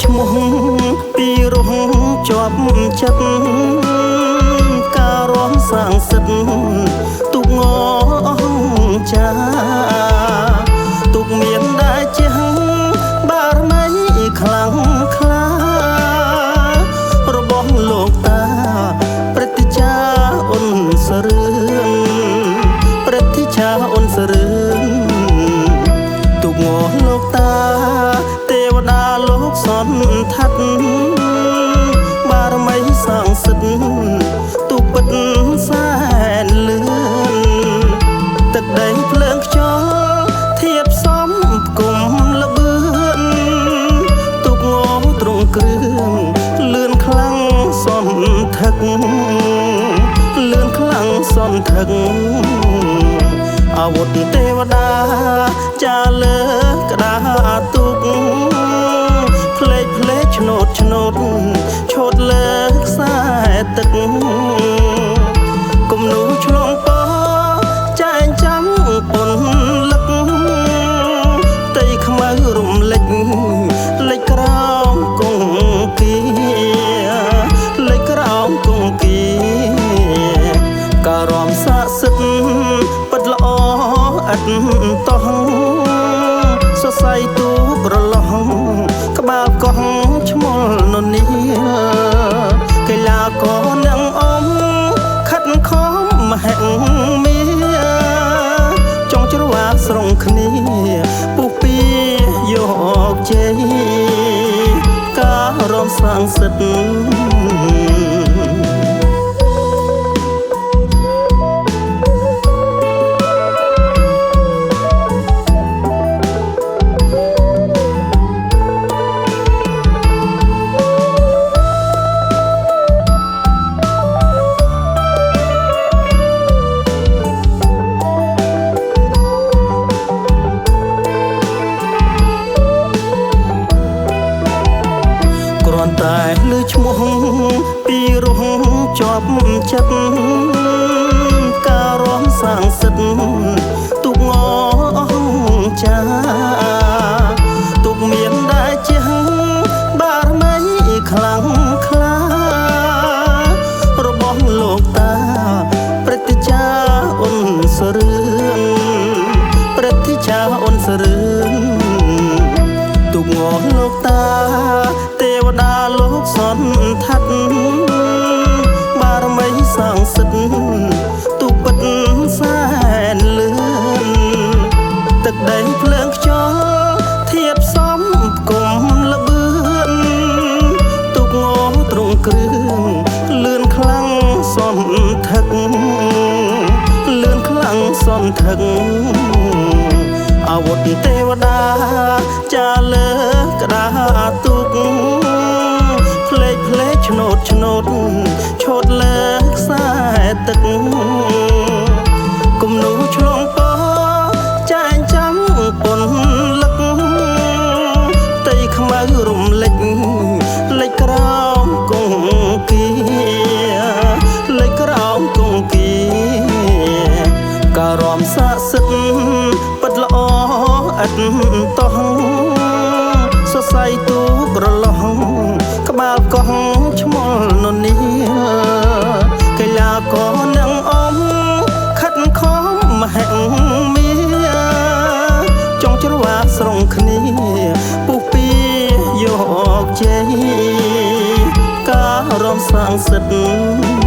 ឈ្មោះពីរោះជាប់ចិត្តការរំសាំងសិទ្ធទុកងអស់ចាទុកមានតែជាបារមីខ្លាំងក្លារបស់លោកតាព្រឹទ្ធាចារ្យអ៊ុនសរឿនព្រឹទ្ធាចារ្យអ៊ុនសរឿនទុកងលោកតាទេវតាលោកសន្តាត់បារមីសងសិទ្ធទុកពិតសែនលឿនទឹកដីភ្លើងខ្យល់ធៀបសំគុំលបឿនទុកងទ្រង់គ្រឿងលឿនខ្លាំងសន្ធឹកលឿនខ្លាំងសន្ធឹកអាវុធទេវតាចាលើក្តារទុកផ្លេកផ្លេកឆ្នោតឆ្នោតឈោតលើខ្សែទឹកគំនូឆ្លងពចែងចាំពុនលឹកតីខ្មៅរំលេចលេចក្រោមគង្គាលេចក្រោមគង្គាការរំសាកសិទ្ធពិតល្អឥតតោះសរសៃទូប្រឡោះក្បាលកោះឈ្មោលននីកីឡាករនឹងអមខិតខំមហិមាចង់ជ្រវ៉ាស្រង់គ្នាពុះពីយកជ័យការរំសាំងសិទ្ធតែលើឈ្មោះពីរោះជាប់ចិត្តការរំសាំងសិទ្ធទុកងអស់ចាទុកមានតែជាបារមីខ្លាំងក្លារបស់លោកតាព្រឹទ្ធាចារ្យអ៊ុនសរឿនព្រឹទ្ធាចារ្យអ៊ុនសរឿនទុកងលោកតាទេវតាលោកសន្តាត់បារមីសងសិទ្ធទុកពិតសែនលឿនទឹកដីភ្លើងខ្យល់ធៀបសំគុំលបឿនទុកងទ្រង់គ្រឿងលឿនខ្លាំងសន្ធឹកលឿនខ្លាំងសន្ធឹកអាវុធទេវតាចាលើក្តារទុកផ្លេកផ្លេកឆ្នោតឆ្នោតឈោតលើខ្សែទឹកគំនូឆ្លងពចែងចាំពុនលឹកតីខ្មៅរំលេចលេចក្រោមគង្គាលេចក្រោមគង្គាការរំសាកសិទ្ធពិតល្អឥតតោះសរសៃទូប្រឡោះក្បាលកោះឈ្មោលននីកីឡាករនឹងអមខិតខំមហិមាចង់ជ្រវ៉ាស្រង់គ្នាពុះពីយកជ័យការរំសាំងសិទ្ធ